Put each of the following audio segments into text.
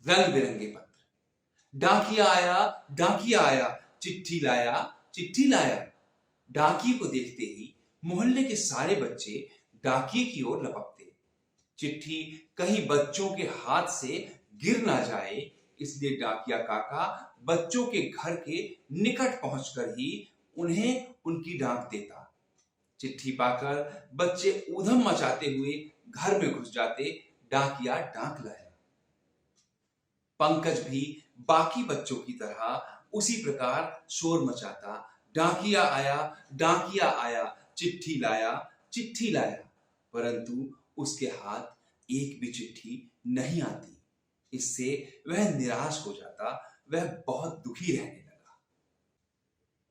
रंग बिरंगे पत्र। डाकिया आया, चिट्ठी लाया। डाकिये को देखते ही मोहल्ले के सारे बच्चे डाकिये की ओर लपकते। चिट्ठी कहीं बच्चों के हाथ से गिर ना जाए, इसलिए डाकिया काका बच्चों के घर के निकट पहुंचकर ही उन्हें उनकी डाक देता। चिट्ठी पाकर बच्चे ऊधम मचाते हुए घर में घुस जाते। डाकिया डाक लाया। पंकज भी बाकी बच्चों की तरह उसी प्रकार शोर मचाता। डाकिया आया, चिट्ठी लाया। परंतु उसके हाथ एक भी चिट्ठी नहीं आती। इससे वह निराश हो जाता, वह बहुत दुखी रहने लगा।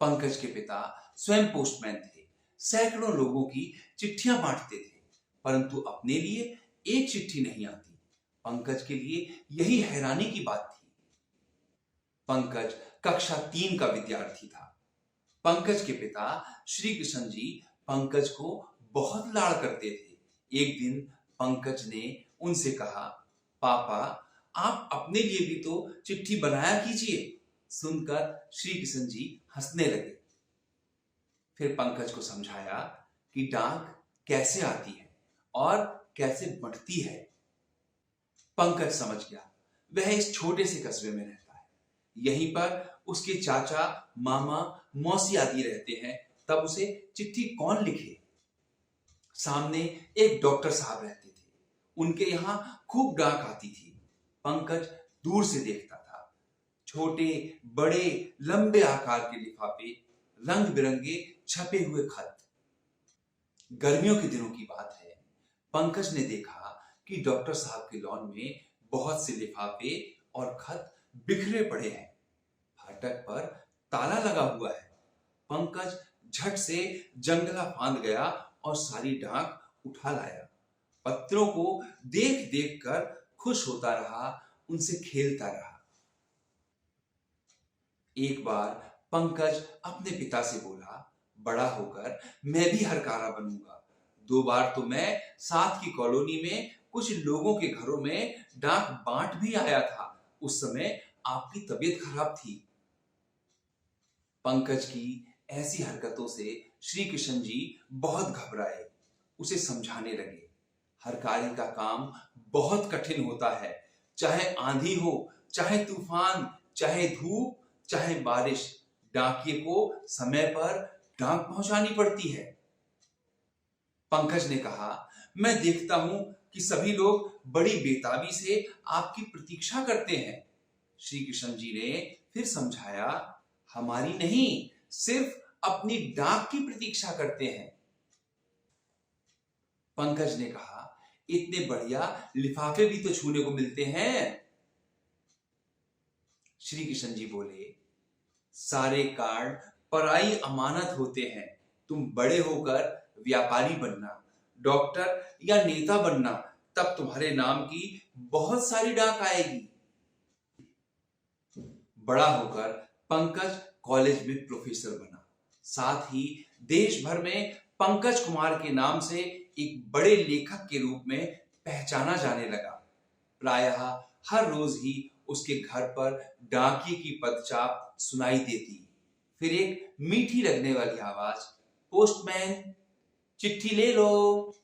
पंकज के पिता स्वयं पोस्टमैन थे, सैकड़ों लोगों की चिट्ठियां बांटते थे, परंतु अपने लिए एक चिट्ठी नहीं आती। पंकज के लिए यही हैरानी की बात थी। पंकज कक्षा 3 का विद्यार्थी था। पंकज के पिता श्री कृष्ण जी पंकज को बहुत लाड़ करते थे। एक दिन पंकज ने उनसे कहा, पापा, आप अपने लिए भी तो चिट्ठी बनाया कीजिए। सुनकर श्री कृष्ण जी हंसने लगे। फिर पंकज को समझाया कि डाक कैसे आती है और कैसे बंटती है। पंकज समझ गया। वह इस छोटे से कस्बे में रहता है। यहीं पर उसके चाचा, मामा, मौसी आदि रहते हैं। तब उसे चिट्ठी कौन लिखे? सामने एक डॉक्टर साहब रहते थे। उनके यहां खूब डाक आती थी। पंकज दूर से देखता था। छोटे बड़े लंबे आकार के लिफाफे, रंग बिरंगे छपे हुए खत। गर्मियों के दिनों की बात है। पंकज ने देखा कि डॉक्टर साहब के लॉन में बहुत से लिफाफे और खत बिखरे पड़े हैं। फाटक पर ताला लगा हुआ है। पंकज झट से जंगला फांद गया और सारी डाक उठा लाया। पत्रों को देख देख कर खुश होता रहा, उनसे खेलता रहा। एक बार पंकज अपने पिता से बोला, बड़ा होकर मैं भी हरकारा बनूंगा। 2 बार तो मैं साथ की कॉलोनी में कुछ लोगों के घरों में डाक बांट भी आया था। उस समय आपकी तबीयत खराब थी। पंकज की ऐसी हरकतों से श्री कृष्ण जी बहुत घबराए। उसे समझाने लगे, हरकारी का काम बहुत कठिन होता है। चाहे आंधी हो, चाहे तूफान, चाहे धूप, चाहे बारिश, डाकिये को समय पर डाक पहुंचानी पड़ती है। पंकज ने कहा, मैं देखता हूं कि सभी लोग बड़ी बेताबी से आपकी प्रतीक्षा करते हैं। श्री कृष्ण जी ने फिर समझाया, हमारी नहीं, सिर्फ अपनी डाक की प्रतीक्षा करते हैं। पंकज ने कहा, इतने बढ़िया लिफाफे भी तो छूने को मिलते हैं। श्री कृष्ण जी बोले, सारे कार्ड पराई अमानत होते हैं। तुम बड़े होकर व्यापारी बनना, डॉक्टर या नेता बनना, तब तुम्हारे नाम की बहुत सारी डाक आएगी। बड़ा होकर पंकज कॉलेज में प्रोफेसर बना। साथ ही देश भर में पंकज कुमार के नाम से एक बड़े लेखक के रूप में पहचाना जाने लगा। प्रायः हर रोज ही उसके घर पर डाकिये की पदचाप सुनाई देती। फिर एक मीठी लगने वाली आवाज, पोस्टमैन, चिट्ठी ले लो।